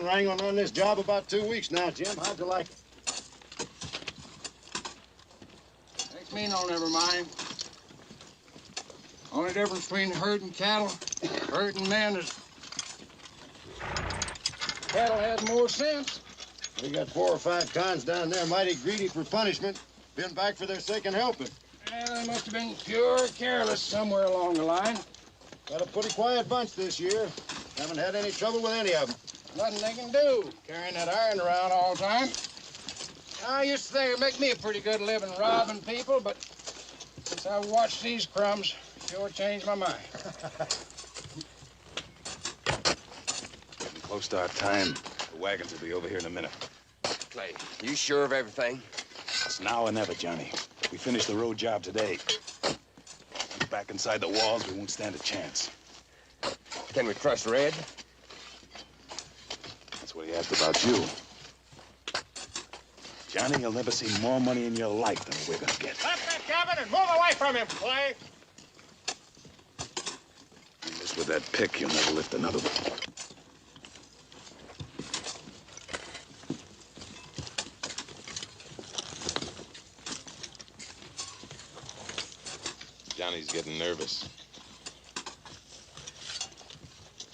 been wrangling on this job about 2 weeks now, Jim. How'd you like it? Makes me no never mind. Only difference between herding cattle, herding men is cattle has more sense. We got 4 or 5 cons down there mighty greedy for punishment. Been back for their second helping. Well, they must have been pure careless somewhere along the line. Got a pretty quiet bunch this year. Haven't had any trouble with any of them. Nothing they can do, carrying that iron around all the time. I used to think it'd make me a pretty good living robbing people, but since I've watched these crumbs, sure changed my mind. Getting close to our time. The wagons will be over here in a minute. Clay, you sure of everything? It's now or never, Johnny. If we finish the road job today, back inside the walls, we won't stand a chance. Can we trust Red? That's what he asked about you. Johnny, you'll never see more money in your life than we're gonna get. Left that cabin and move away from him, Clay. You miss with that pick, you'll never lift another one. Johnny's getting nervous.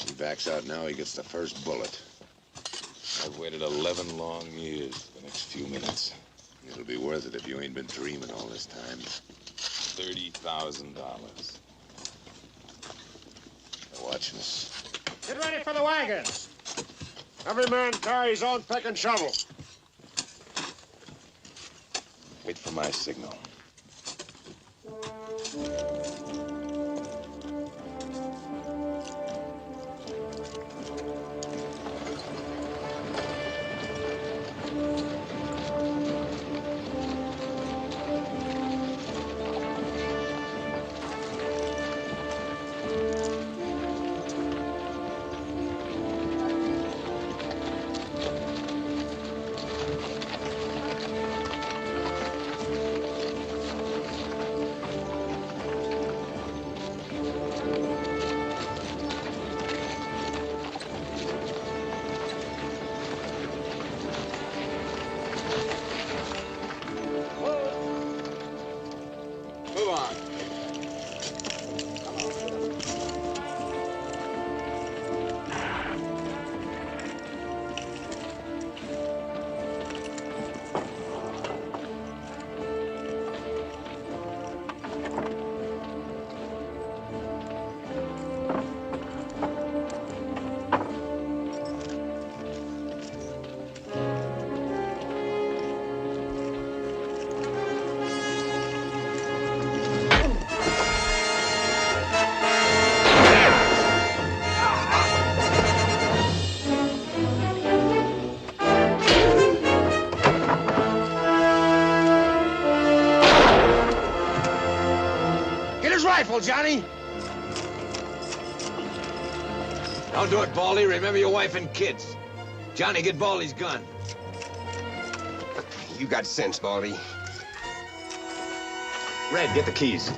He backs out now, he gets the first bullet. I've waited 11 long years for the next few minutes. It'll be worth it if you ain't been dreaming all this time. $30,000. They're watching us. Get ready for the wagons. Every man carry his own pick and shovel. Wait for my signal. Move on. Rifle, Johnny! Don't do it, Baldy. Remember your wife and kids. Johnny, get Baldy's gun. You got sense, Baldy. Red, get the keys.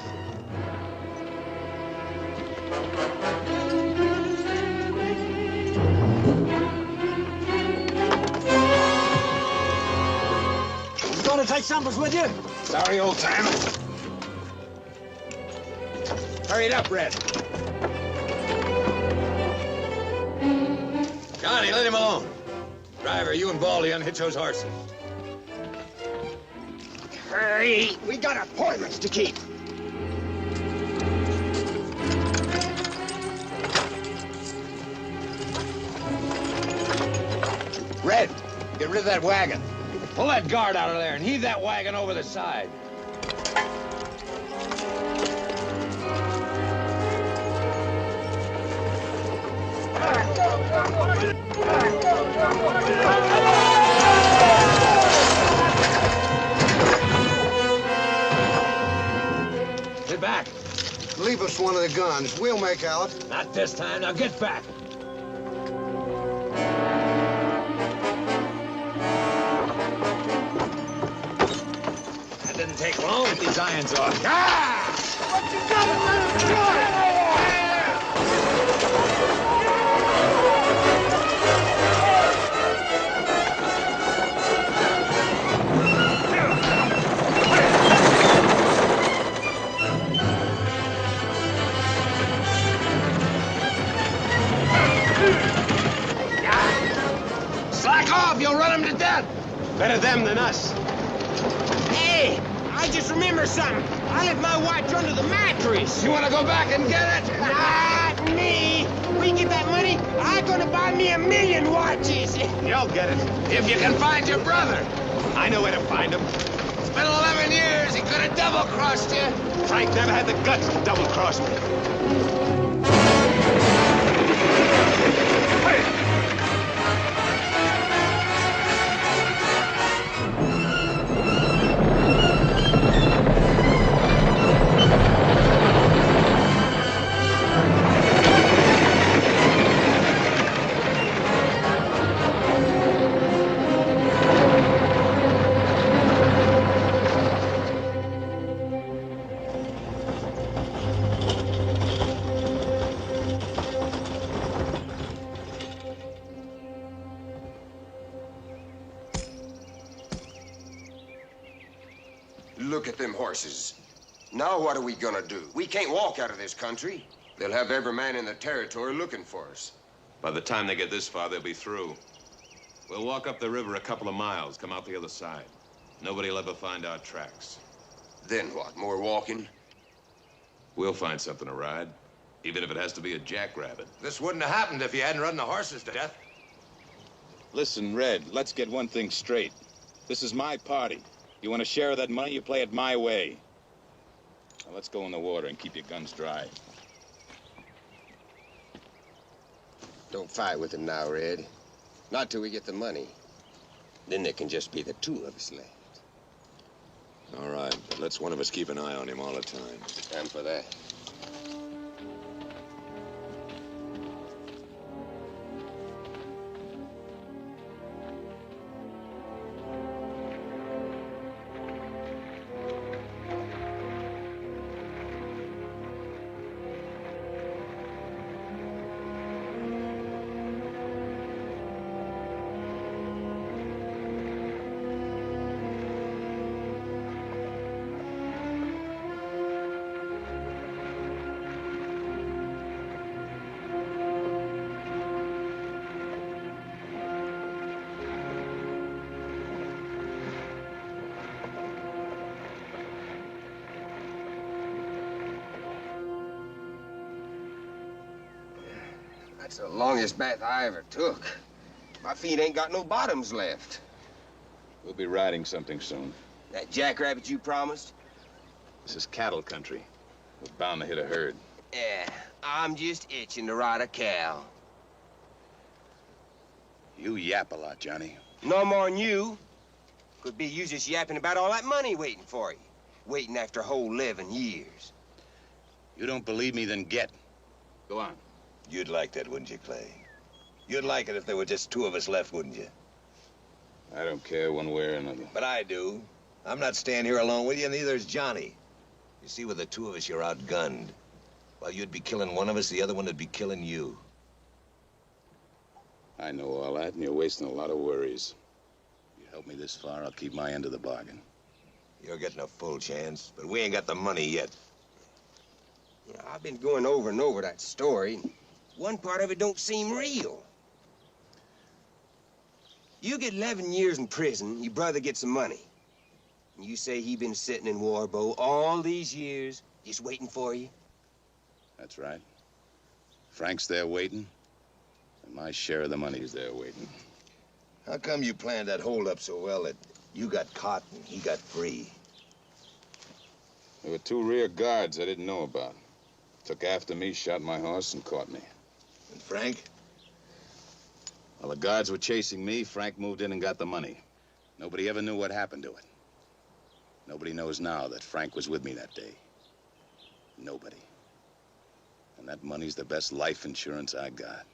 You gonna take samples with you? Sorry, old timer. Hurry it up, Red. Johnny, let him alone. Driver, you and Baldy unhitch those horses. Hurry! We got appointments to keep. Red, get rid of that wagon. Pull that guard out of there and heave that wagon over the side. Get back. Leave us one of the guns. We'll make out. Not this time. Now get back. That didn't take long. Get these irons off. Ah! What you got to let him do it? Better them than us. Hey, I just remember something. I left my watch under the mattress. You want to go back and get it? Not me. We get that money, I'm gonna buy me 1,000,000 watches. You'll get it. If you can find your brother. I know where to find him. It's been 11 years. He could have double-crossed you. Frank never had the guts to double-cross me. Look at them horses. Now what are we gonna do? We can't walk out of this country. They'll have every man in the territory looking for us. By the time they get this far, they'll be through. We'll walk up the river a couple of miles, come out the other side. Nobody'll ever find our tracks. Then what? More walking? We'll find something to ride, even if it has to be a jackrabbit. This wouldn't have happened if you hadn't run the horses to death. Listen, Red, let's get one thing straight. This is my party. You want a share of that money, you play it my way. Now let's go in the water and keep your guns dry. Don't fight with them now, Red. Not till we get the money. Then there can just be the two of us left. All right, but let's one of us keep an eye on him all the time. Time for that. That's the longest bath I ever took. My feet ain't got no bottoms left. We'll be riding something soon. That jackrabbit you promised? This is cattle country. We're bound to hit a herd. Yeah, I'm just itching to ride a cow. You yap a lot, Johnny. No more than you. Could be you just yapping about all that money waiting for you. Waiting after a whole 11 years. You don't believe me, then get. Go on. You'd like that, wouldn't you, Clay? You'd like it if there were just two of us left, wouldn't you? I don't care one way or another. But I do. I'm not staying here alone with you, neither is Johnny. You see, with the two of us, you're outgunned. While you'd be killing one of us, the other one would be killing you. I know all that, and you're wasting a lot of worries. You help me this far, I'll keep my end of the bargain. You're getting a full chance, but we ain't got the money yet. You know, I've been going over and over that story. And one part of it don't seem real. You get 11 years in prison, your brother gets some money. And you say he been sitting in Warbow all these years, just waiting for you? That's right. Frank's there waiting, and my share of the money's there waiting. How come you planned that holdup so well that you got caught and he got free? There were two rear guards I didn't know about. Took after me, shot my horse, and caught me. And Frank? While the guards were chasing me, Frank moved in and got the money. Nobody ever knew what happened to it. Nobody knows now that Frank was with me that day. Nobody. And that money's the best life insurance I got.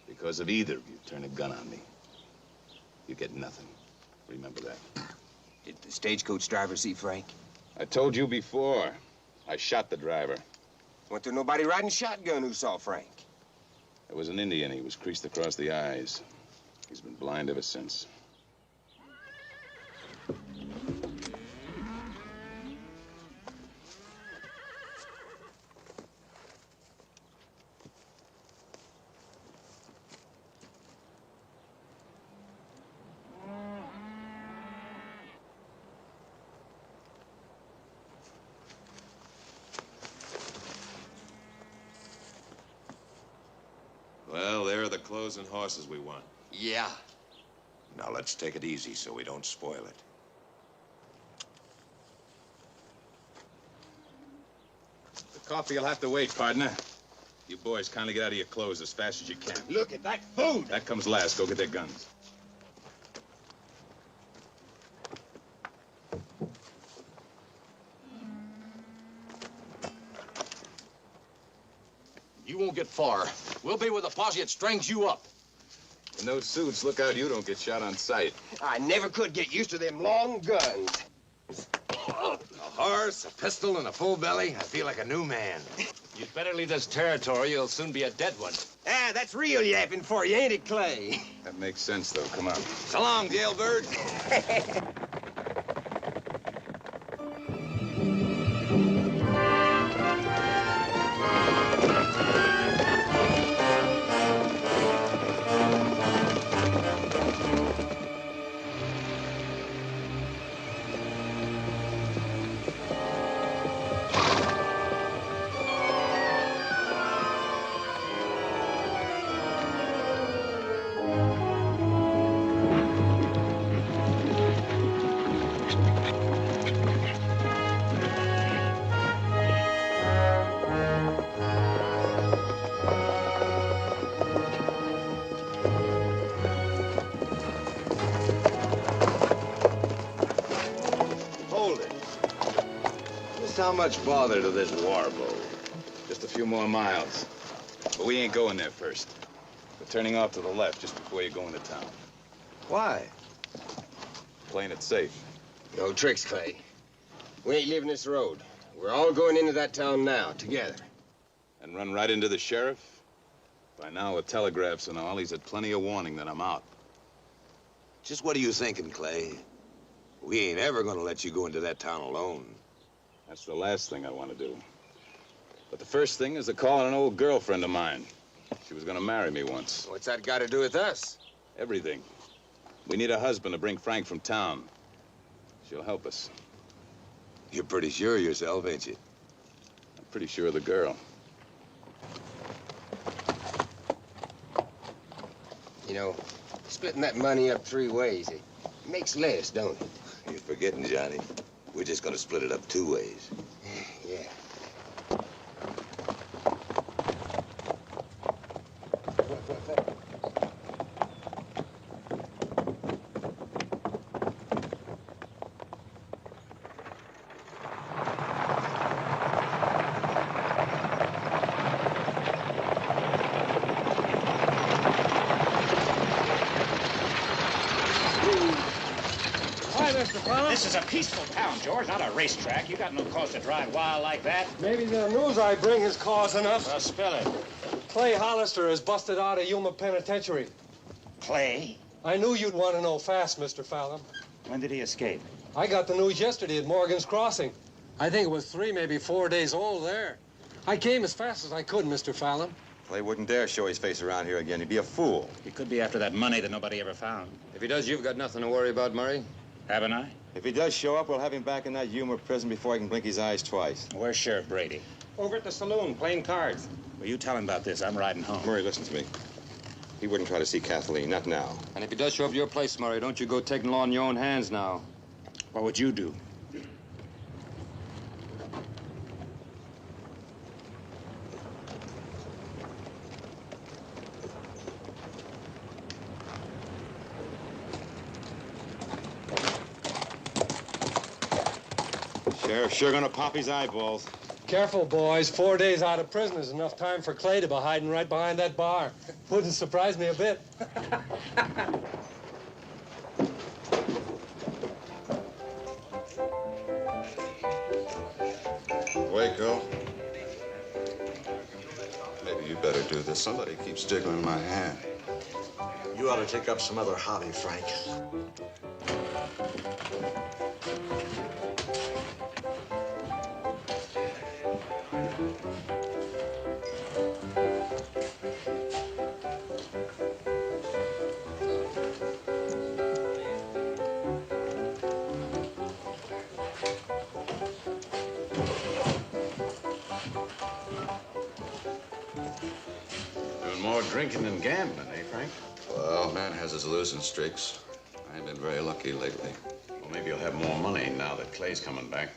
Because if either of you turn a gun on me, you get nothing. Remember that. Did the stagecoach driver see Frank? I told you before. I shot the driver. Wasn't there nobody riding shotgun who saw Frank? There was an Indian. He was creased across the eyes. He's been blind ever since. clothes and horses we want. Yeah. Now let's take it easy so we don't spoil it. The coffee will have to wait, partner. You boys kindly get out of your clothes as fast as you can. Look at that food. That comes last. Go get their guns. You won't get far. We'll be with a posse that strings you up. In those suits, look out you don't get shot on sight. I never could get used to them long guns. A horse, a pistol, and a full belly. I feel like a new man. You'd better leave this territory. You'll soon be a dead one. Ah, that's real yapping for you, ain't it, Clay? That makes sense, though. Come on. So long, jailbird. Hold it. Just how much bother to this war boat? Just a few more miles. But we ain't going there first. We're turning off to the left just before you go into town. Why? Playing it safe. No tricks, Clay. We ain't leaving this road. We're all going into that town now, together. And run right into the sheriff? By now, with telegraphs and all, he's had plenty of warning that I'm out. Just what are you thinking, Clay? We ain't ever gonna let you go into that town alone. That's the last thing I want to do. But the first thing is to call on an old girlfriend of mine. She was gonna marry me once. What's that got to do with us? Everything. We need a husband to bring Frank from town. She'll help us. You're pretty sure of yourself, ain't you? I'm pretty sure of the girl. You know, splitting that money up 3 ways, it makes less, don't it? You're forgetting, Johnny. We're just gonna split it up 2 ways. Yeah. This is a peaceful town, George, not a racetrack. You got no cause to drive wild like that. Maybe the news I bring is cause enough. Well, spill it. Clay Hollister is busted out of Yuma Penitentiary. Clay? I knew you'd want to know fast, Mr. Fallon. When did he escape? I got the news yesterday at Morgan's Crossing. I think it was 3, maybe 4 days old there. I came as fast as I could, Mr. Fallon. Clay wouldn't dare show his face around here again. He'd be a fool. He could be after that money that nobody ever found. If he does, you've got nothing to worry about, Murray. Haven't I? If he does show up, we'll have him back in that Yuma prison before he can blink his eyes twice. Where's Sheriff Brady? Over at the saloon, playing cards. Well, you tell him about this. I'm riding home. Murray, listen to me. He wouldn't try to see Kathleen, not now. And if he does show up to your place, Murray, don't you go taking the law in your own hands now. What would you do? Sheriff's sure gonna pop his eyeballs. Careful, boys. 4 days out of prison is enough time for Clay to be hiding right behind that bar. Wouldn't surprise me a bit. Waco. Maybe you better do this. Somebody keeps jiggling my hand. You ought to take up some other hobby, Frank. Doing more drinking than gambling, eh, Frank? Frank? Well, man has his losing streaks. I ain't been very lucky lately. Well, maybe you'll have more money now that Clay's coming back.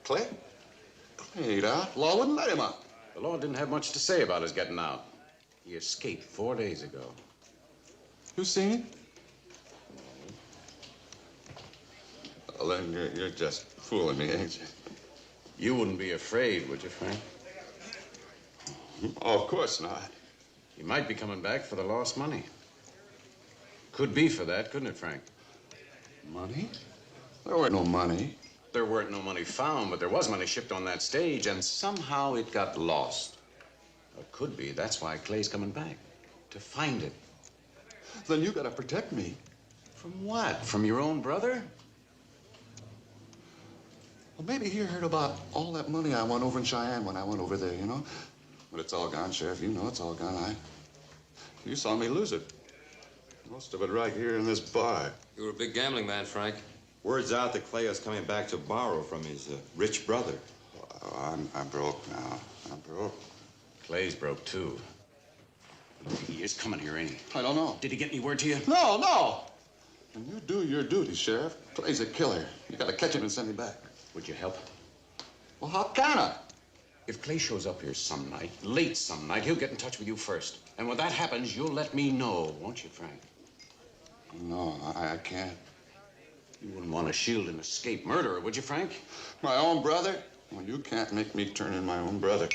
Clay? Clay ain't out. Law wouldn't let him out. The law didn't have much to say about his getting out. He escaped 4 days ago. You seen him? Well, then you're just fooling me, ain't you? You wouldn't be afraid, would you, Frank? Oh, of course not. He might be coming back for the lost money. Could be for that, couldn't it, Frank? Money? There weren't no money. There weren't no money found, but there was money shipped on that stage, and somehow it got lost. It could be that's why Clay's coming back, to find it. Then you gotta protect me. From what? From your own brother? Well, maybe he heard about all that money I won over in Cheyenne when I went over there, you know? But it's all gone, Sheriff. You know it's all gone. You saw me lose it. Most of it right here in this bar. You were a big gambling man, Frank. Word's out that Clay is coming back to borrow from his rich brother. Oh, I'm broke now. I'm broke. Clay's broke, too. He is coming here, ain't he? I don't know. Did he get any word to you? No, no. And you do your duty, Sheriff. Clay's a killer. You gotta catch him and send him back. Would you help? Well, how can I? If Clay shows up here some night, late some night, he'll get in touch with you first. And when that happens, you'll let me know, won't you, Frank? No, I can't. You wouldn't want to shield an escaped murderer, would you, Frank? My own brother? Well, you can't make me turn in my own brother.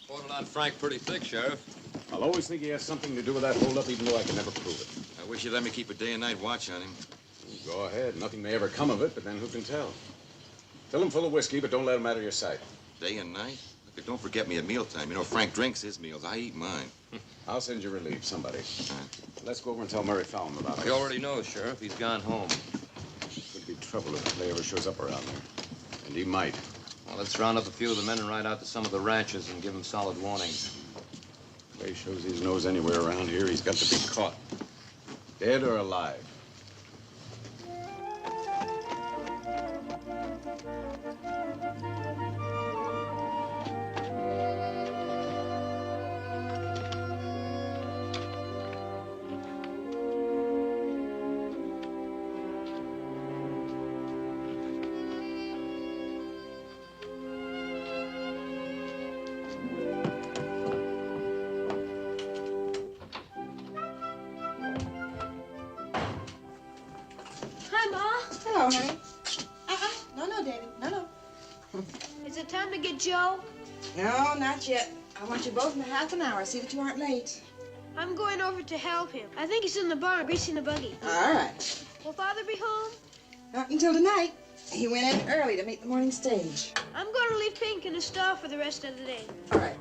Borderline Frank pretty thick, Sheriff. I'll always think he has something to do with that holdup, even though I can never prove it. I wish you'd let me keep a day and night watch on him. Go ahead. Nothing may ever come of it, but then who can tell? Fill him full of whiskey, but don't let him out of your sight. Day and night? Look, don't forget me at mealtime. You know, Frank drinks his meals. I eat mine. I'll send you relief, somebody. Let's go over and tell Murray Fallon about it. He already knows, Sheriff. He's gone home. Could be trouble if Clay ever shows up around there. And he might. Well, let's round up a few of the men and ride out to some of the ranches and give them solid warning. Clay shows his nose anywhere around here, he's got to be caught. Dead or alive. Hello, honey. No, David. No. Is it time to get Joe? No, not yet. I want you both in a half an hour. See that you aren't late. I'm going over to help him. I think he's in the barn greasing the buggy. All right. Will Father be home? Not until tonight. He went in early to meet the morning stage. I'm going to leave Pink in the stall for the rest of the day. All right.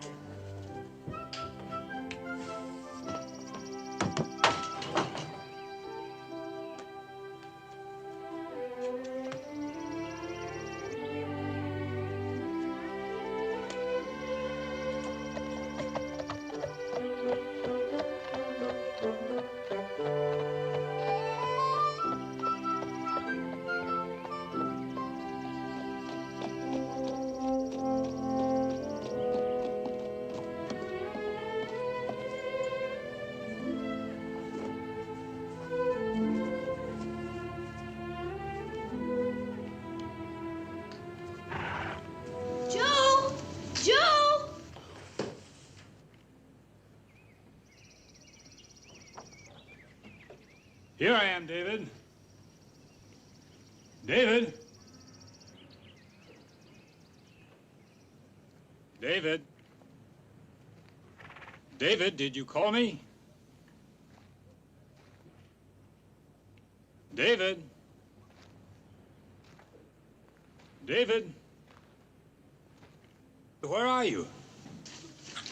Here I am, David. David? David? David, did you call me? David? David? Where are you?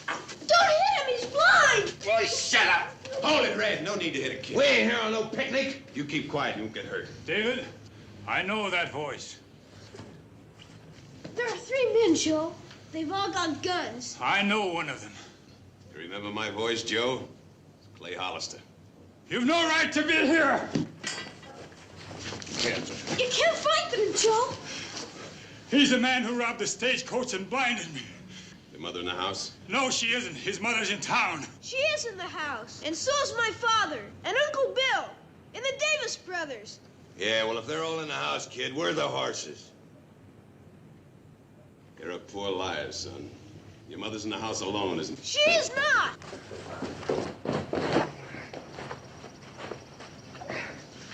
Don't hit him! He's blind! Boy, shut up! Hold it, Red. No need to hit a kid. We ain't here on no picnic. You keep quiet, you won't get hurt. David, I know that voice. There are 3 men, Joe. They've all got guns. I know one of them. You remember my voice, Joe? It's Clay Hollister. You've no right to be here! can't. You can't fight them, Joe. He's the man who robbed the stagecoach and blinded me. Your mother in the house? No, she isn't. His mother's in town. She is in the house. And so's my father. And Uncle Bill. And the Davis brothers. Yeah, well, if they're all in the house, kid, where are the horses? You're a poor liar, son. Your mother's in the house alone, isn't she? She is not.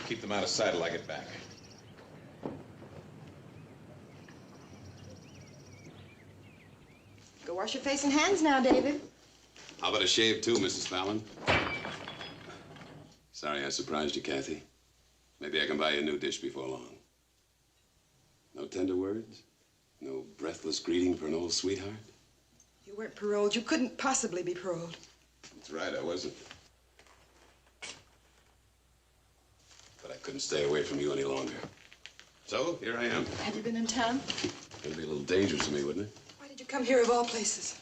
Keep them out of sight till I get back. Go wash your face and hands now, David. How about a shave, too, Mrs. Fallon? Sorry I surprised you, Kathy. Maybe I can buy you a new dish before long. No tender words? No breathless greeting for an old sweetheart? You weren't paroled. You couldn't possibly be paroled. That's right, I wasn't. But I couldn't stay away from you any longer. So, here I am. Have you been in town? It'd be a little dangerous for me, wouldn't it? Why did you come here of all places?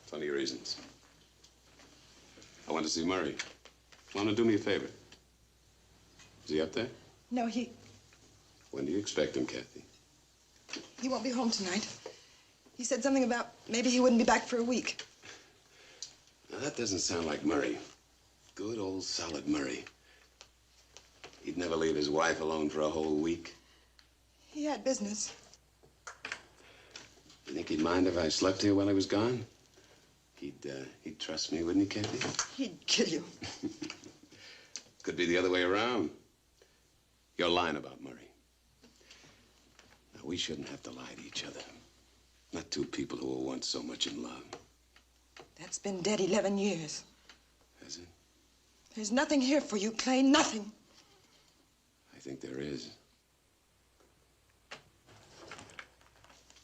Plenty of reasons. I want to see Murray. Want to do me a favor? Is he up there? No, he When do you expect him, Kathy? won't be home tonight. He said something about maybe he wouldn't be back for a week. Now, that doesn't sound like Murray. Good old solid Murray. He'd never leave his wife alone for a whole week. He had business. You think he'd mind if I slept here while he was gone? He'd trust me, wouldn't he, Kathy? He'd kill you. Could be the other way around. You're lying about Murray. Now, we shouldn't have to lie to each other. Not two people who were once so much in love. That's been dead 11 years. Has it? There's nothing here for you, Clay, nothing. I think there is.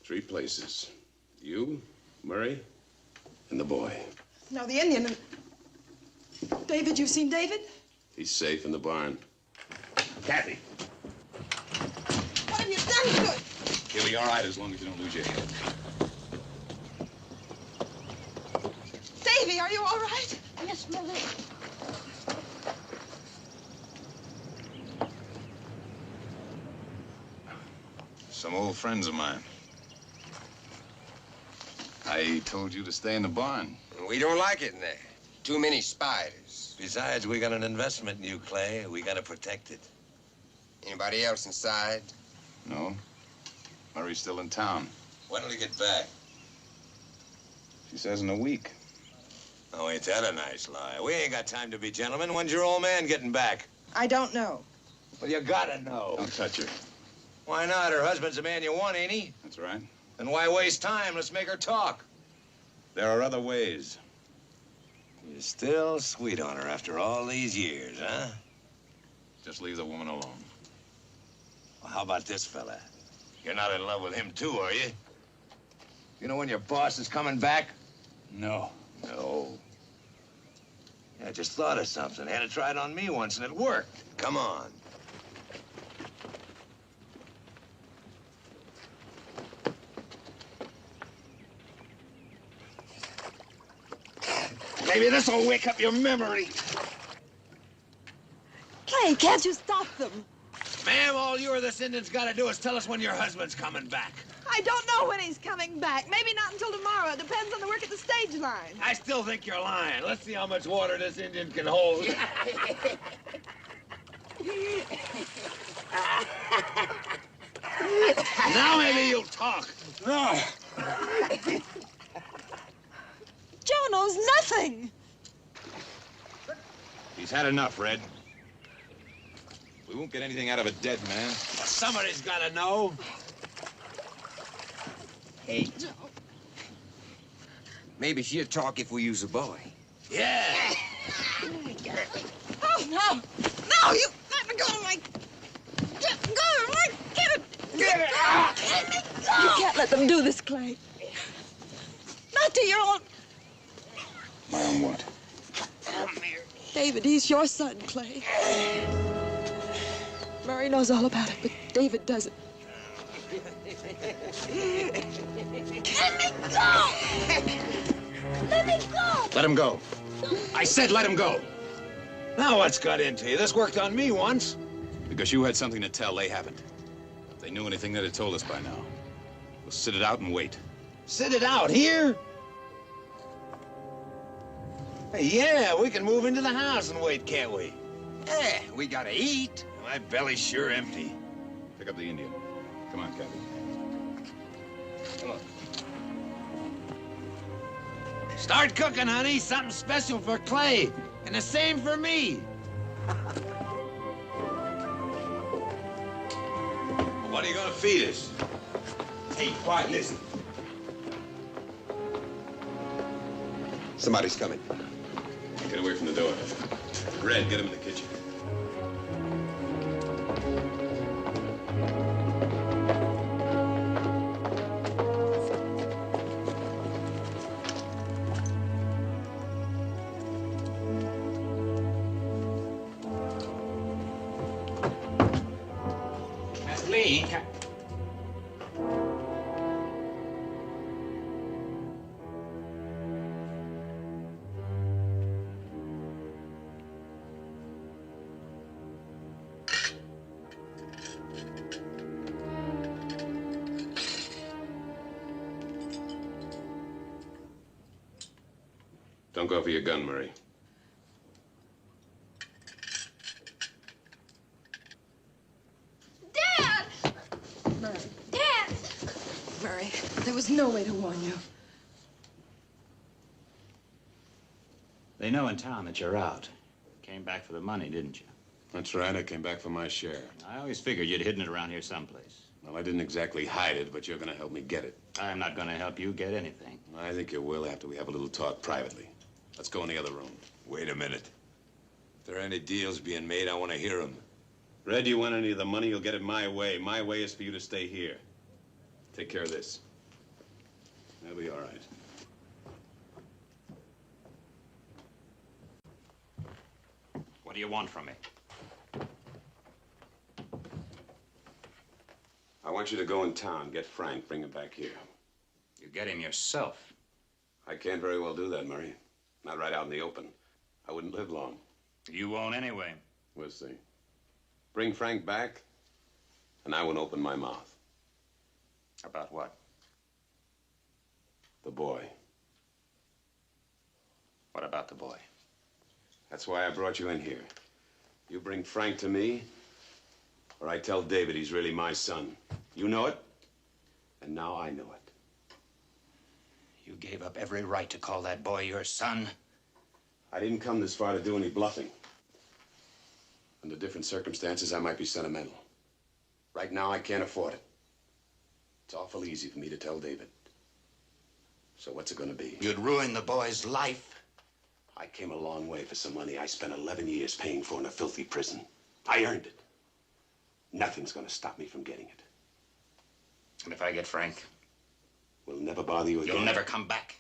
3 places. You, Murray, and the boy. Now, the Indian and... David, you've seen David? He's safe in the barn. Kathy. What have you done to it? He'll be all right as long as you don't lose your head. Davy, are you all right? Yes, Mother. Some old friends of mine. I told you to stay in the barn. We don't like it in there. Too many spiders. Besides, we got an investment in you, Clay. We gotta protect it. Anybody else inside? No. Murray's still in town. When'll he get back? She says in a week. Oh, ain't that a nice lie? We ain't got time to be gentlemen. When's your old man getting back? I don't know. Well, you gotta know. Don't touch her. Why not? Her husband's the man you want, ain't he? That's right. Then why waste time? Let's make her talk. There are other ways. You're still sweet on her after all these years, huh? Just leave the woman alone. Well, how about this fella? You're not in love with him, too, are you? You know when your boss is coming back? No. No. Yeah, I just thought of something. Had to try it on me once, and it worked. Come on. Maybe this'll wake up your memory. Clay, can't you stop them? Ma'am, all you or this Indian's got to do is tell us when your husband's coming back. I don't know when he's coming back. Maybe not until tomorrow. It depends on the work at the stage line. I still think you're lying. Let's see how much water this Indian can hold. Now maybe you'll talk. No. Joe knows nothing. He's had enough, Red. We won't get anything out of a dead man. Somebody's got to know. Hey, Joe. Maybe she'll talk if we use a boy. Yeah. Oh, no. No, you let me go. Get go. Get it. Get it. Let me go. You can't let them do this, Clay. Not to your own... My own what? Come here. David, he's your son, Clay. Murray knows all about it, but David doesn't. Let me go! Let me go! Let him go. I said let him go. Now what's got into you? This worked on me once. Because you had something to tell, they haven't. If they knew anything, they'd have told us by now. We'll sit it out and wait. Sit it out here? Hey, yeah, we can move into the house and wait, can't we? Yeah, we gotta eat. My belly's sure empty. Pick up the Indian. Come on, Kathy. Come on. Start cooking, honey. Something special for Clay. And the same for me. What are you gonna feed us? Hey, quiet, listen. Somebody's coming. Get away from the door. Red, get him in the kitchen. That's Lee. Don't go for your gun, Murray. Dad! Murray, Dad! Murray, there was no way to warn you. They know in town that you're out. Came back for the money, didn't you? That's right, I came back for my share. I always figured you'd hidden it around here someplace. Well, I didn't exactly hide it, but you're gonna help me get it. I'm not gonna help you get anything. I think you will after we have a little talk privately. Let's go in the other room. Wait a minute. If there are any deals being made, I want to hear them. Red, you want any of the money, you'll get it my way. My way is for you to stay here. Take care of this. That'll be all right. What do you want from me? I want you to go in town, get Frank, bring him back here. You get him yourself. I can't very well do that, Murray. Not right out in the open. I wouldn't live long. You won't anyway. We'll see. Bring Frank back, and I won't open my mouth. About what? The boy. What about the boy? That's why I brought you in here. You bring Frank to me, or I tell David he's really my son. You know it, and now I know it. You gave up every right to call that boy your son? I didn't come this far to do any bluffing. Under different circumstances, I might be sentimental. Right now, I can't afford it. It's awful easy for me to tell David. So what's it gonna be? You'd ruin the boy's life. I came a long way for some money I spent 11 years paying for in a filthy prison. I earned it. Nothing's gonna stop me from getting it. And if I get Frank? We'll never bother you again. You'll never come back.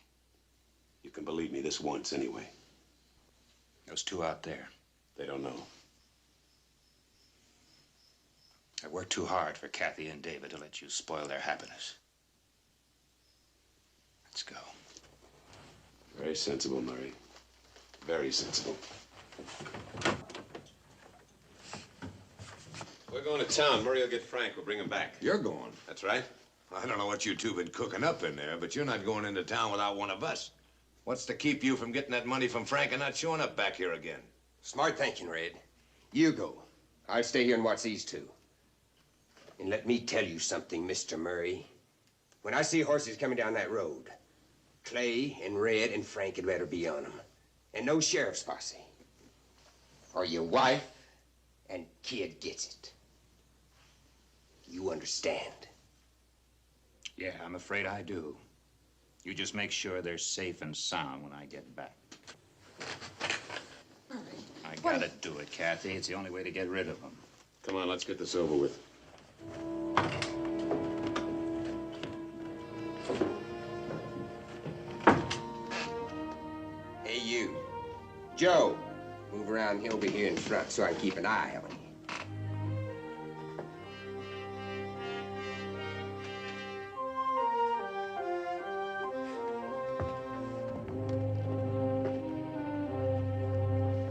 You can believe me this once anyway. Those two out there. They don't know. I worked too hard for Kathy and David to let you spoil their happiness. Let's go. Very sensible, Murray. Very sensible. We're going to town. Murray will get Frank. We'll bring him back. You're going? That's right. I don't know what you two been cooking up in there, but you're not going into town without one of us. What's to keep you from getting that money from Frank and not showing up back here again? Smart thinking, Red. You go. I'll stay here and watch these two. And let me tell you something, Mr. Murray. When I see horses coming down that road, Clay and Red and Frank had better be on them. And no sheriff's posse. Or your wife and kid gets it. You understand? Yeah, I'm afraid I do. You just make sure they're safe and sound when I get back. I gotta do it, Kathy. It's the only way to get rid of them. Come on, let's get this over with. Hey, you. Joe, move around over here in front so I can keep an eye on you.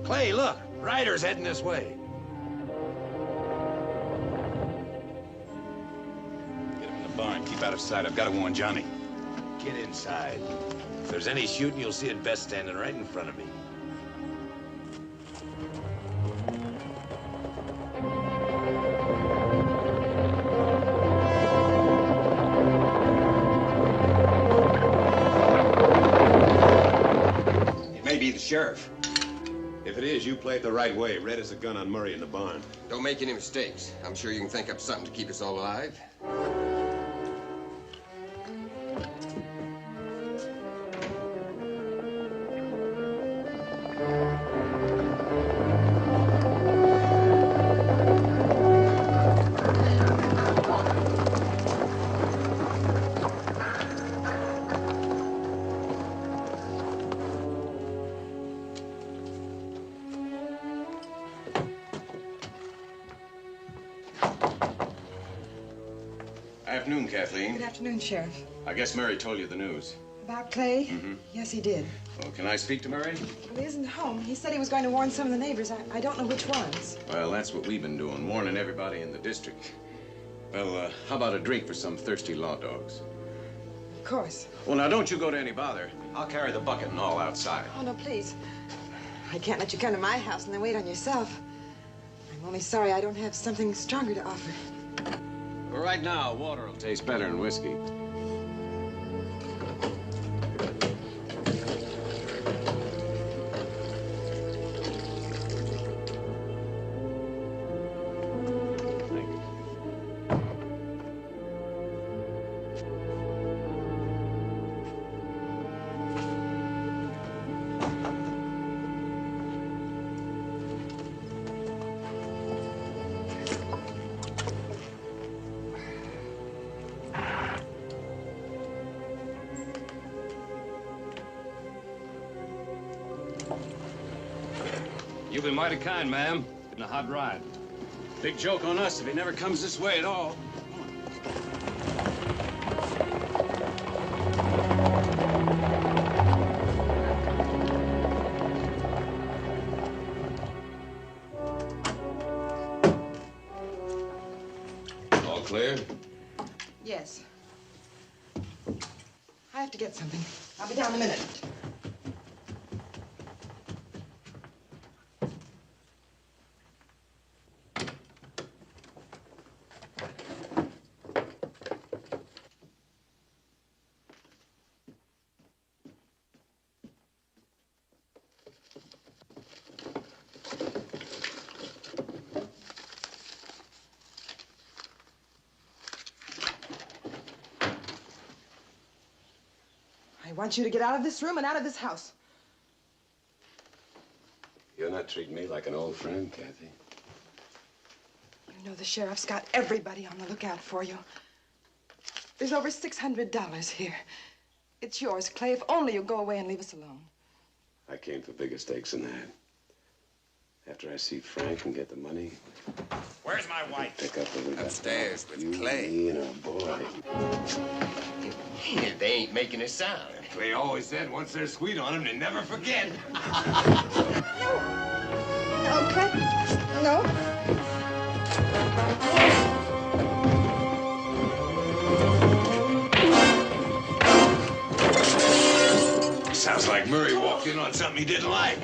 Clay, look. Ryder's heading this way. outside. I've got to warn Johnny. Get inside. If there's any shooting, you'll see it best standing right in front of me. It may be the sheriff. If it is, you play it the right way. Red has a gun on Murray in the barn. Don't make any mistakes. I'm sure you can think up something to keep us all alive. Afternoon, Kathleen. Good afternoon, Sheriff. I guess Murray told you the news. About Clay? Mm-hmm. Yes, he did. Well, can I speak to Murray? Well, he isn't home. He said he was going to warn some of the neighbors. I don't know which ones. Well, that's what we've been doing, warning everybody in the district. Well, how about a drink for some thirsty law dogs? Of course. Well, now, don't you go to any bother. I'll carry the bucket and all outside. Oh, no, please. I can't let you come to my house and then wait on yourself. I'm only sorry I don't have something stronger to offer. Well, right now, water will taste better than whiskey. You've been mighty kind, ma'am. Been a hot ride. Big joke on us if he never comes this way at all. All clear? Yes. I have to get something. I'll be down in a minute. I want you to get out of this room and out of this house. You're not treating me like an old friend, Kathy. You know the sheriff's got everybody on the lookout for you. There's over $600 here. It's yours, Clay, if only you'll go away and leave us alone. I came for bigger stakes than that. After I see Frank and get the money, Where's my wife? pick up what we got. Upstairs with You, Clay. me, and our boy. They ain't making a sound. Clay always said once they're sweet on him, they never forget. No, Clay. No. Sounds like Murray walked in on something he didn't like.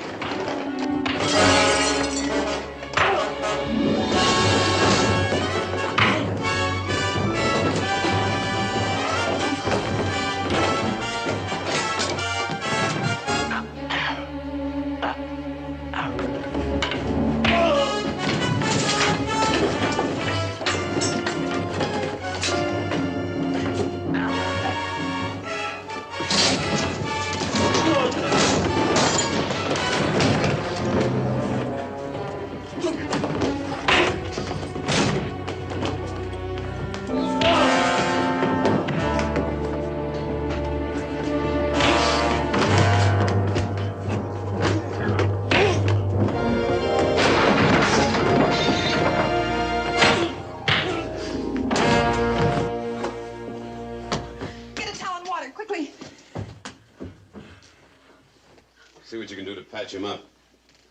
See what you can do to patch him up.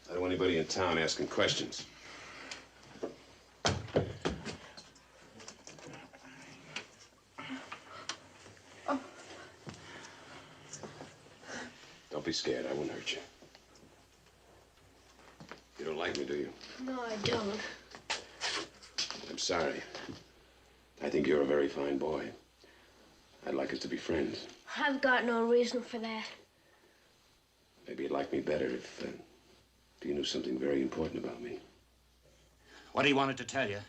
I don't want anybody in town asking questions. Don't be scared. I won't hurt you. You don't like me, do you? No, I don't. I'm sorry. I think you're a very fine boy. I'd like us to be friends. I've got no reason for that. Maybe you'd like me better if you knew something very important about me. What he wanted to tell you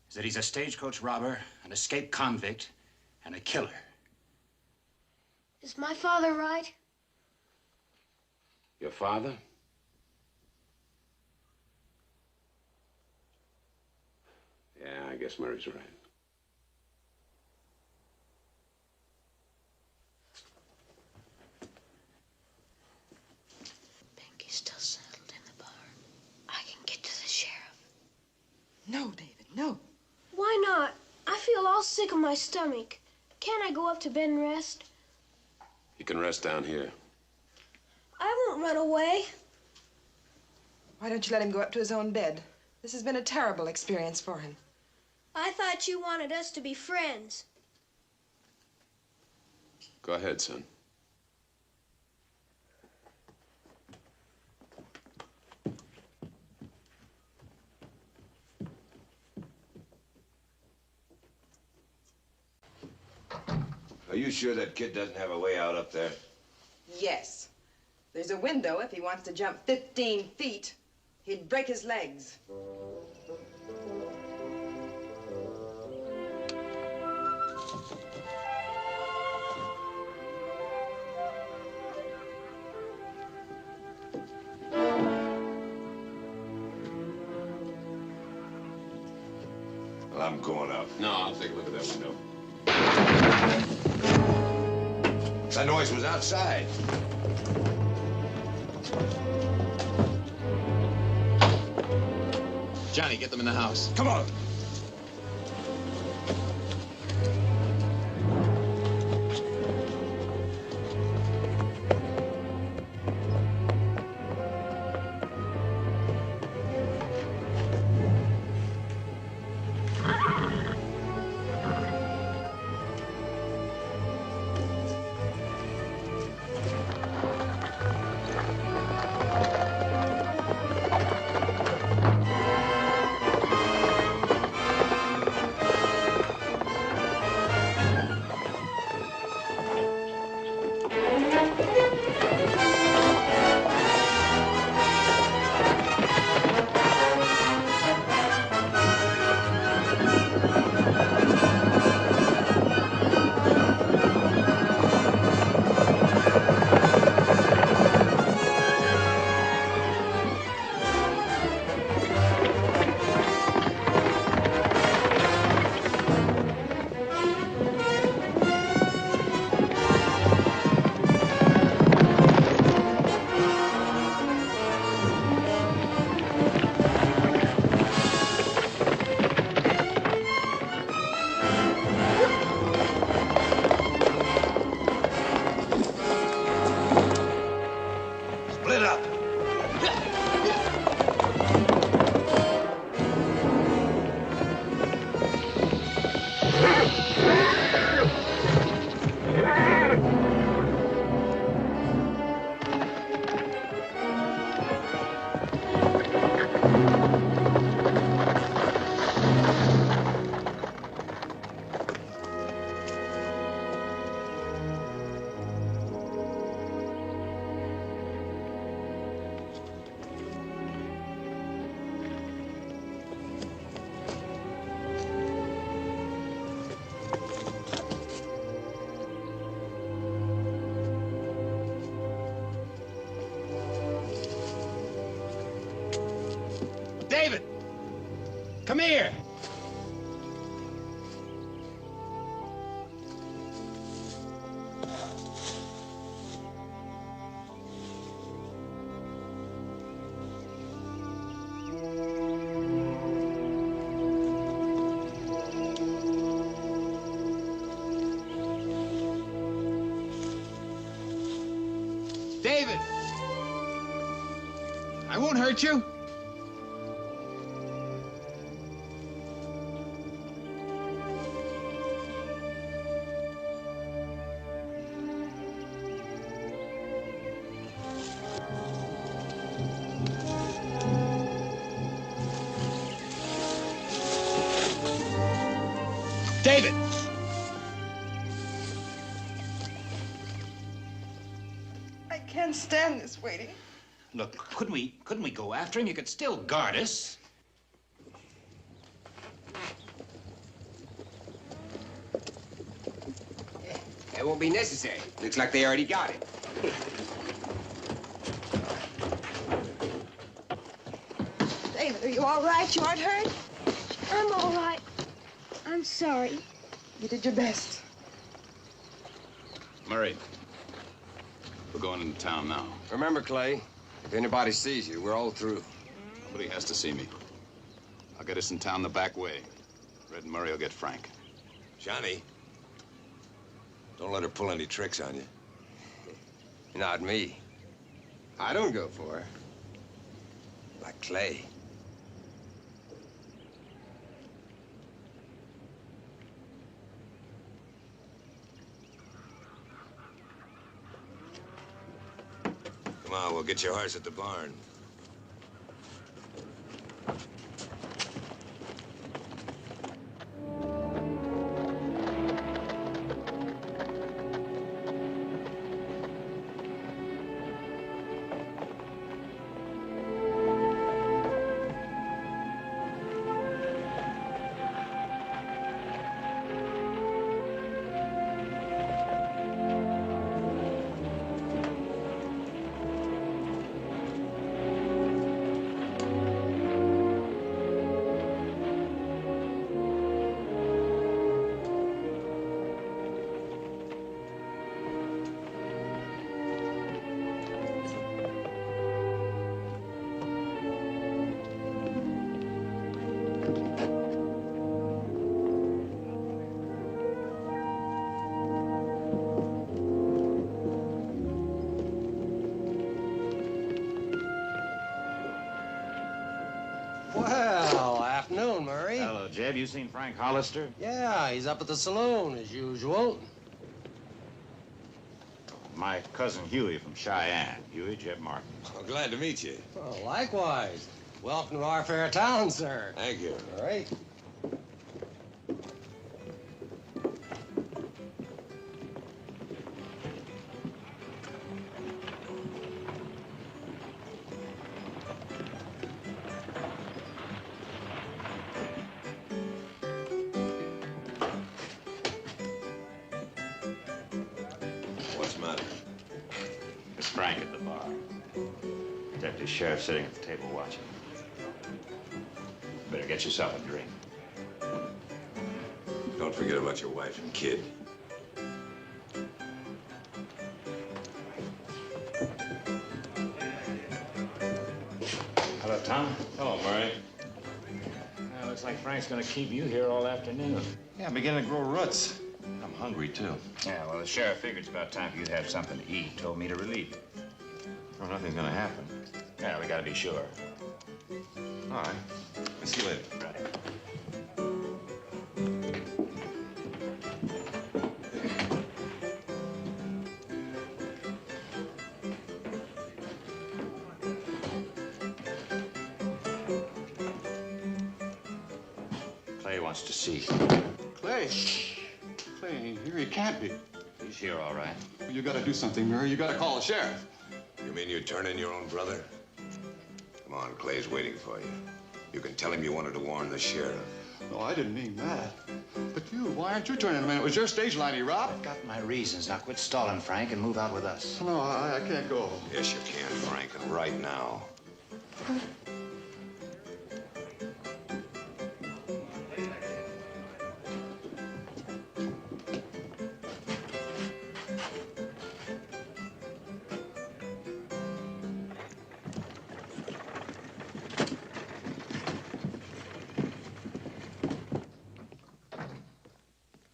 is that he's a stagecoach robber, an escaped convict, and a killer. Is my father right? Your father? Yeah, I guess Murray's right. Pinky's still settled in the bar. I can get to the sheriff. No, David, no. Why not? I feel all sick in my stomach. Can't I go up to bed and rest? You can rest down here. I won't run away. Why don't you let him go up to his own bed? This has been a terrible experience for him. I thought you wanted us to be friends. Go ahead, son. Are you sure that kid doesn't have a way out up there? Yes. There's a window if he wants to jump 15 feet. He'd break his legs. Well, I'm going up. No, I'll take a look at that window. That noise was outside. Johnny, get them in the house. Come on. Split up. David! Come here! David! I won't hurt you. David! I can't stand this waiting. Look, couldn't we go after him? You could still guard us. It won't be necessary. Looks like they already got it. David, are you all right? You aren't hurt? I'm all right. I'm sorry. You did your best. Murray, we're going into town now. Remember, Clay, if anybody sees you, we're all through. Nobody has to see me. I'll get us in town the back way. Red and Murray will get Frank. Johnny, don't let her pull any tricks on you. Not me. I don't go for her. Like Clay. Come on, we'll get your horse at the barn. Well, afternoon, Murray. Hello, Jeb. You seen Frank Hollister? Yeah, he's up at the saloon, as usual. My cousin Huey from Cheyenne. Huey, Jeb Martin. Well, glad to meet you. Well, likewise. Welcome to our fair town, sir. Thank you. All right. What's the matter? It's Frank at the bar. Deputy Sheriff sitting at the table watching. Better get yourself a drink. Don't forget about your wife and kid. Hello, Tom. Hello, Murray. Looks like Frank's gonna keep you here all afternoon. Yeah, I'm beginning to grow roots. I'm hungry, too. Yeah, well, the sheriff figured it's about time for you to have something to eat. Told me to relieve you. Oh, nothing's gonna happen. Yeah, we gotta be sure. All right. I'll see you later. Right. Clay wants to see you. Clay. Clay, here he can't be. He's here, all right. Well, you gotta do something, Murray. You gotta call the sheriff. You mean you'd turn in your own brother? Come on, Clay's waiting for you. You can tell him you wanted to warn the sheriff. No, I didn't mean that. But you, why aren't you turning him in? It was your stage line he robbed. I've got my reasons. Now quit stalling, Frank, and move out with us. No, I can't go. Yes, you can, Frank, and right now.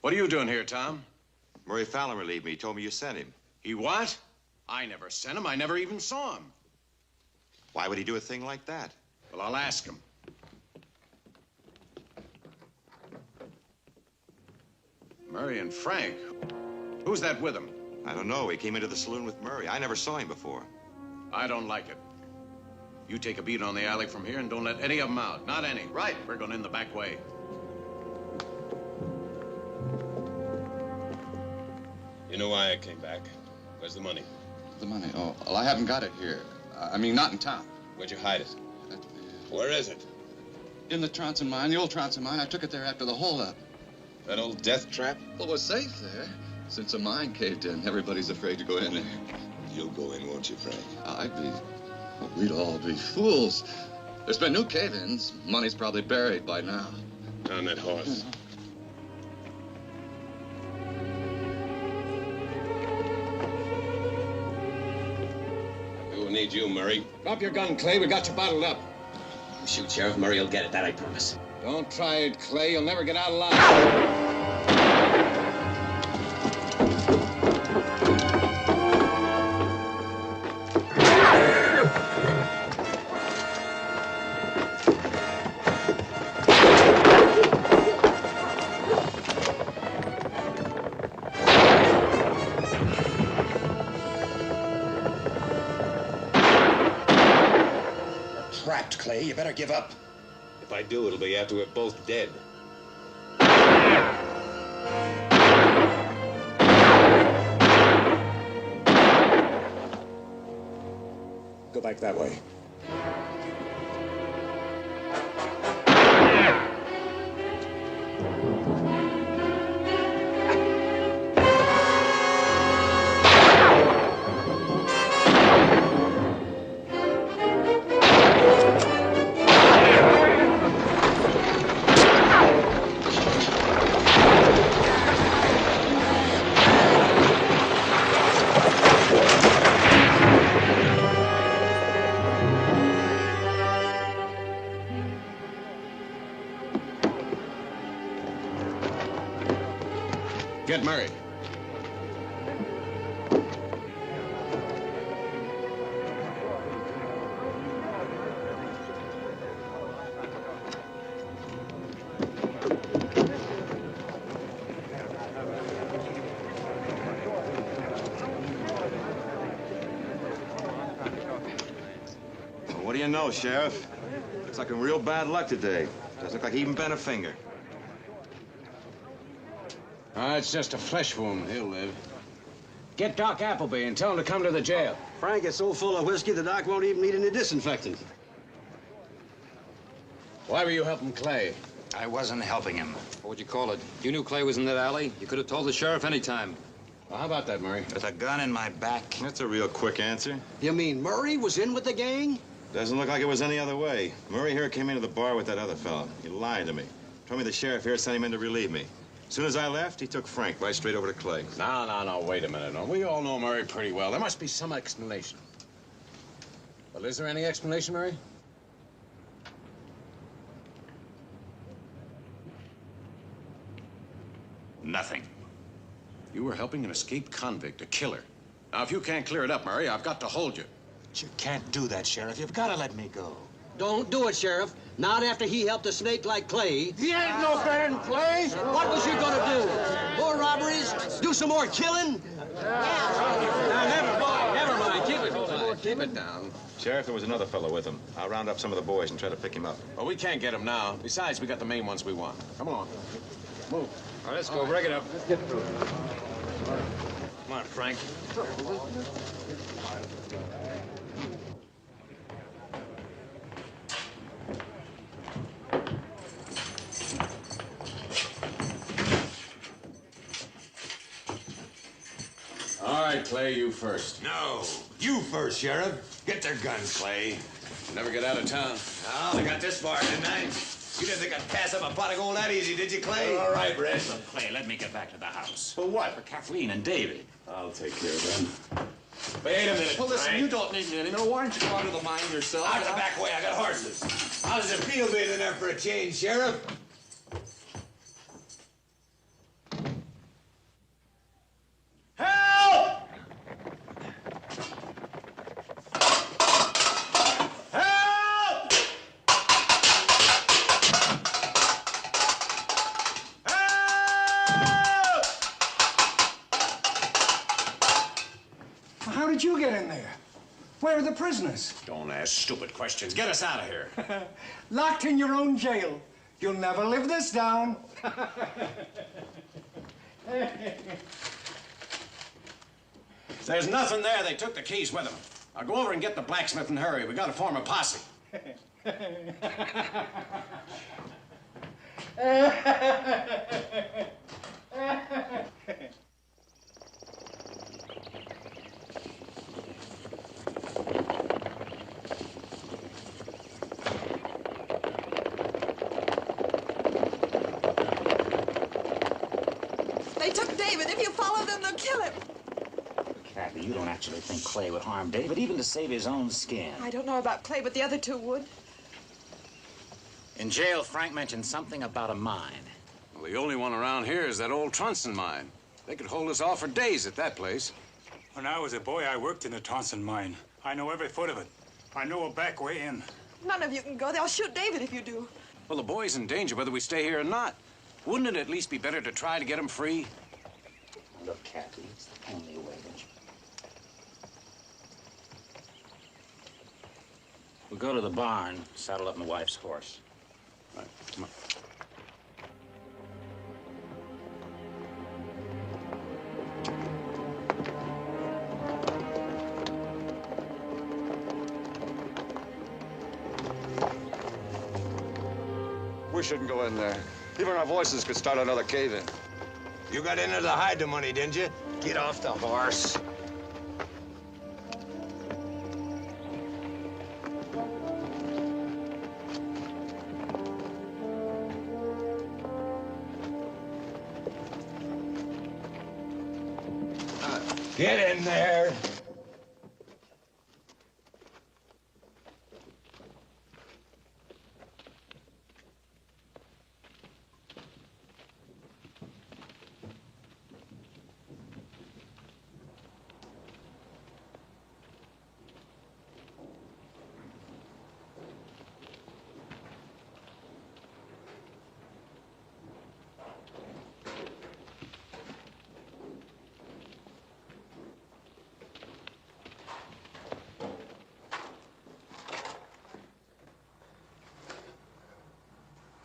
What are you doing here, Tom? Murray Fallon relieved me. He told me you sent him. He what? I never sent him. I never even saw him. Why would he do a thing like that? Well, I'll ask him. Murray and Frank. Who's that with him? I don't know. He came into the saloon with Murray. I never saw him before. I don't like it. You take a beat on the alley from here and don't let any of them out. Not any. Right. We're going in the back way. You know why I came back. Where's the money? The money? Oh, well, I haven't got it here. I mean, not in town. Where'd you hide it? Where is it? In the Tronson mine, the old Tronson mine. I took it there after the holdup. That old death trap? Well, it was safe there. Since the mine caved in, everybody's afraid to go in there. You'll go in, won't you, Frank? Well, we'd all be fools. There's been new cave-ins. Money's probably buried by now. On that horse. We'll need you, Murray. Drop your gun, Clay. We got you bottled up. Shoot, Sheriff. Murray will get it, that I promise. Don't try it, Clay. You'll never get out alive. Trapped, Clay. You better give up. If I do, it'll be after we're both dead. Go back that way. Get Murray. Well, what do you know, Sheriff? Looks like a real bad luck today. Doesn't look like he even bent a finger. It's just a flesh wound. He'll live. Get Doc Appleby and tell him to come to the jail. Frank is so full of whiskey, the doc won't even need any disinfectant. Why were you helping Clay? I wasn't helping him. What would you call it? You knew Clay was in that alley. You could have told the sheriff any time. Well, how about that, Murray? With a gun in my back. That's a real quick answer. You mean Murray was in with the gang? Doesn't look like it was any other way. Murray here came into the bar with that other fellow. He lied to me. Told me the sheriff here sent him in to relieve me. As soon as I left, he took Frank right straight over to Clay. No, wait a minute. No. We all know Murray pretty well. There must be some explanation. Well, is there any explanation, Murray? Nothing. You were helping an escaped convict, a killer. Now, if you can't clear it up, Murray, I've got to hold you. But you can't do that, Sheriff. You've got to let me go. Don't do it, Sheriff. Not after he helped a snake like Clay. He ain't no better than Clay. What was he gonna do? More robberies? Do some more killing? Now, never mind. Keep it down. Sheriff, there was another fellow with him. I'll round up some of the boys and try to pick him up. Well, we can't get him now. Besides, we got the main ones we want. Come on. Move. All right, let's go. Break it up. Let's get through. Come on, Frank. All right, Clay, you first. No, you first, Sheriff. Get their guns, Clay. Never get out of town. Oh, I got this far, didn't I? You didn't think I'd pass up a pot of gold that easy, did you, Clay? All right, Red. Clay, let me get back to the house. For what? For Kathleen and David. I'll take care of them. Wait a minute. Well, listen, Frank. you don't need me anymore. Why don't you go out of the mine yourself? Out the back way. I got horses. How does it feel being in there for a change, Sheriff? Help! Help! Help! How did you get in there? Where are the prisoners? Don't ask stupid questions. Get us out of here. Locked in your own jail. You'll never live this down. There's nothing there. They took the keys with them. I'll go over and get the blacksmith and hurry. We gotta form a posse. They took David. If you follow them, they'll kill him. Kathy, you don't actually think Clay would harm David, even to save his own skin. I don't know about Clay, but the other two would. In jail, Frank mentioned something about a mine. Well, the only one around here is that old Tronson mine. They could hold us off for days at that place. When I was a boy, I worked in the Tronson mine. I know every foot of it. I know a back way in. None of you can go. They'll shoot David if you do. Well, the boy's in danger whether we stay here or not. Wouldn't it at least be better to try to get him free? Look, Kathy, it's the only way. We'll go to the barn, saddle up my wife's horse. All right, come on. We shouldn't go in there. Even our voices could start another cave-in. You got into the hide the money, didn't you? Get off the horse. Get in there.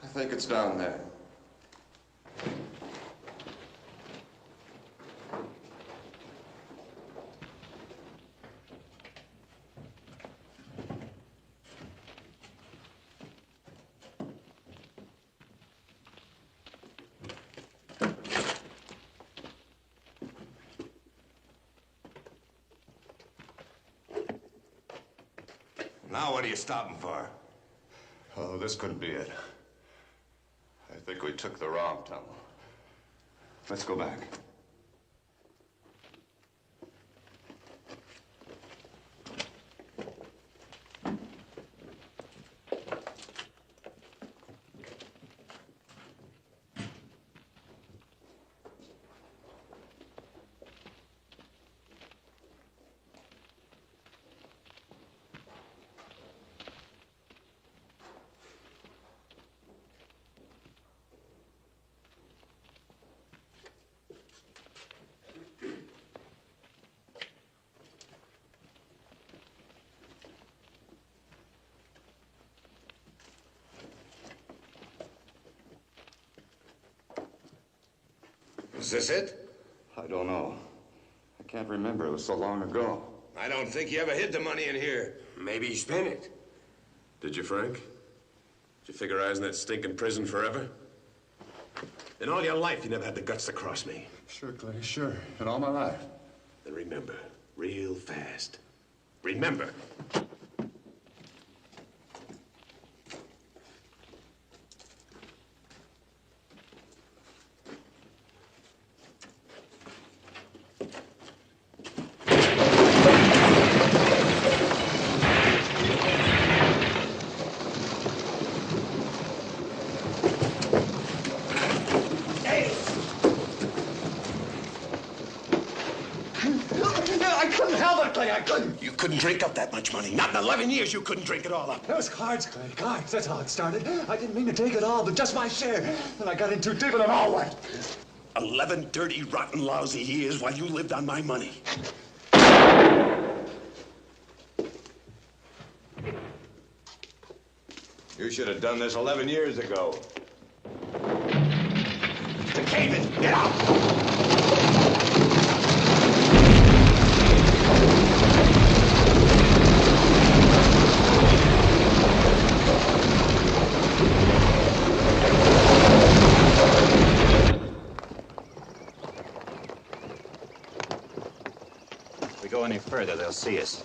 I think it's down there. Now what are you stopping for? Oh, this couldn't be it. I think we took the wrong tunnel. Let's go back. Is this it? I don't know. I can't remember. It was so long ago. I don't think you ever hid the money in here. Maybe he spent it. Did you, Frank? Did you figure I was in that stinking prison forever? In all your life, you never had the guts to cross me. Sure, Clay, sure. In all my life. Then remember, real fast. Remember. I couldn't. You couldn't drink up that much money. Not in 11 years you couldn't drink it all up. It was cards, Clay, cards. That's how it started. I didn't mean to take it all, but just my share. And I got in too deep and it all went. 11 dirty, rotten, lousy years while you lived on my money. You should have done this 11 years ago. The cave-in, get out! If we go any further, they'll see us.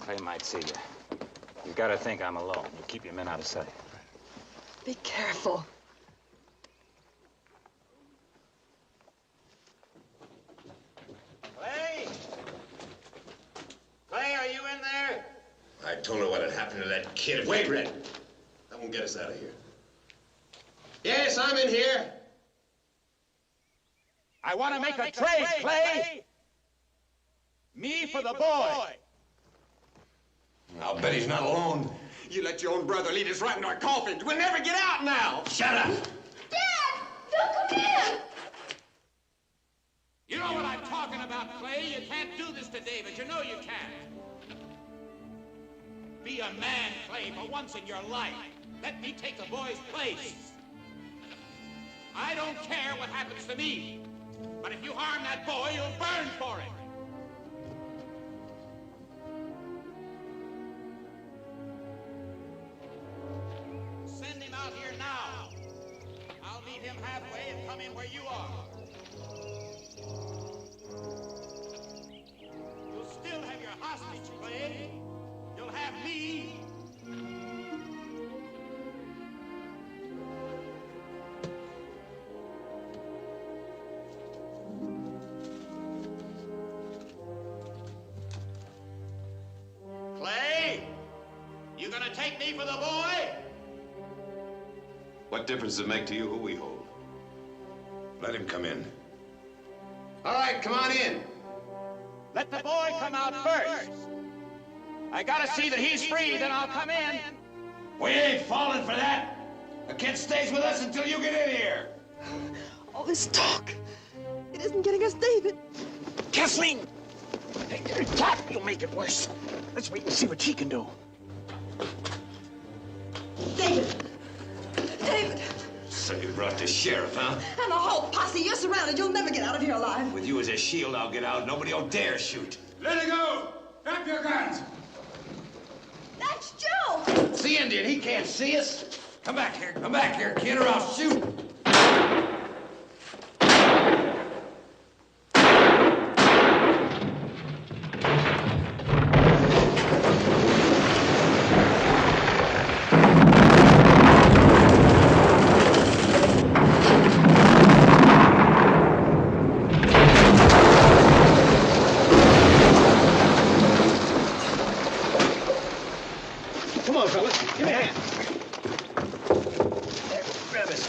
Clay might see you. You gotta think I'm alone. You keep your men out of sight. Be careful. Clay? Clay, are you in there? I told her what had happened to that kid. Wait, Red. That won't get us out of here. Yes, I'm in here. I want to make a trade, Clay. Me for the boy. I'll bet he's not alone. You let your own brother lead us right into our coffins. We'll never get out now. Shut up. Dad! Don't come in! You know what I'm talking about, Clay. You can't do this to David. You know you can't. Be a man, Clay, for once in your life. Let me take the boy's place. I don't care what happens to me. But if you harm that boy, you'll burn for it. Send him out here now. I'll meet him halfway and come in where you are. You'll still have your hostage, Clay. You'll have me. Clay, you gonna take me for the boy? What difference does it make to you who we hold? Let him come in. All right, come on in. Let the boy come out first. I gotta see that he's free, then I'll come in. We ain't falling for that. The kid stays with us until you get in here. All this talk, it isn't getting us David. Kathleen! Cat, you'll make it worse. Let's wait and see what she can do. David! David! So you brought the sheriff, huh? And the whole posse, you're surrounded. You'll never get out of here alive. With you as a shield, I'll get out. Nobody'll dare shoot. Let it go! Drop your guns! That's Joe! See, Indian, he can't see us. Come back here, kid, or I'll shoot. Come on, fellas. Give me a hand. Grab it.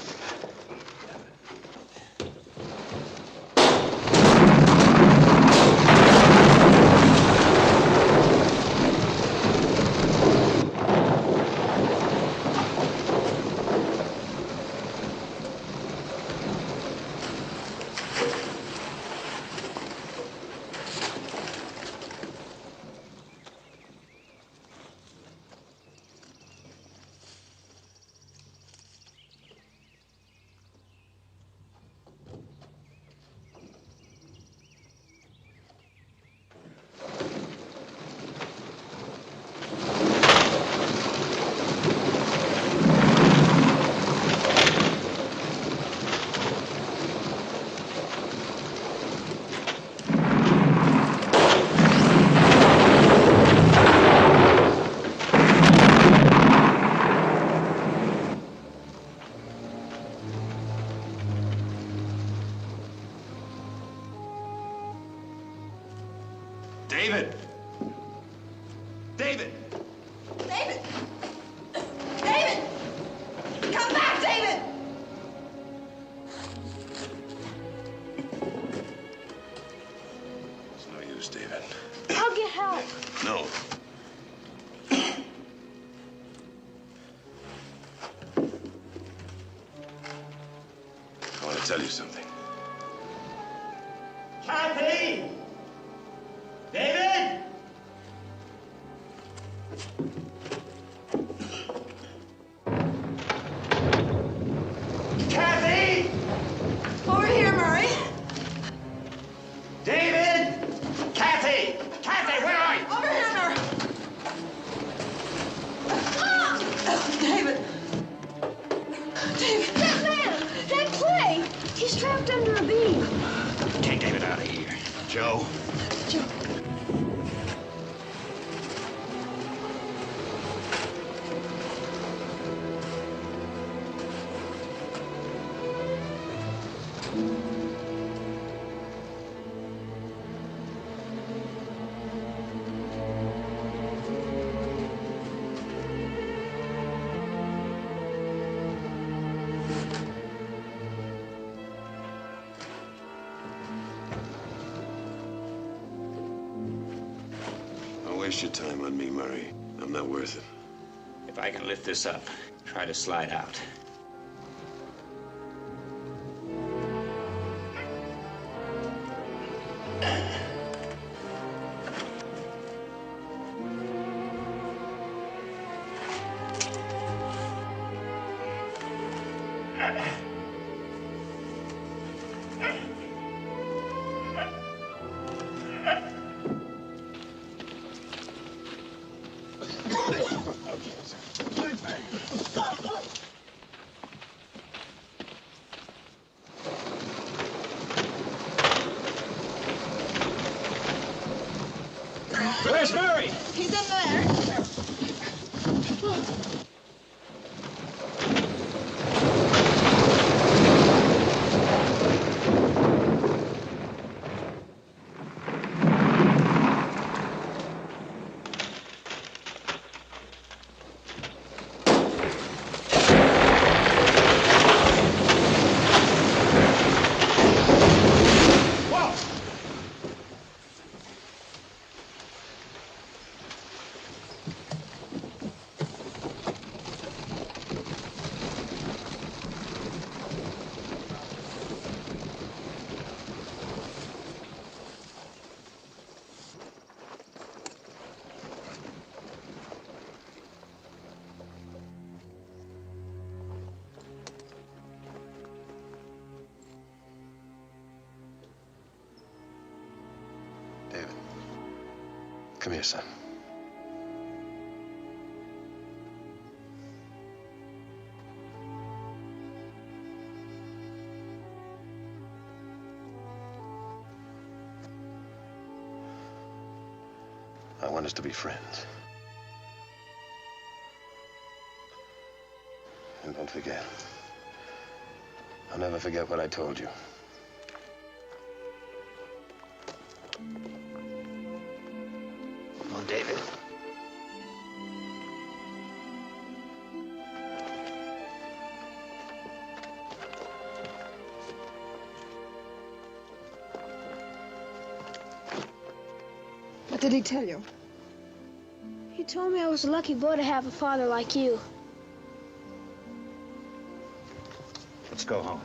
David! David! David! David! Come back, David! It's no use, David. I'll get help. No. I want to tell you something. Kathy! David! tucked under a beam. Take David out of here. Joe. Joe. Don't waste your time on me, Murray. I'm not worth it. If I can lift this up, try to slide out. Where's Murray? He's in there. David, come here, son. I want us to be friends. And don't forget, I'll never forget what I told you. Come on, David. What did he tell you? He told me I was a lucky boy to have a father like you. Let's go home.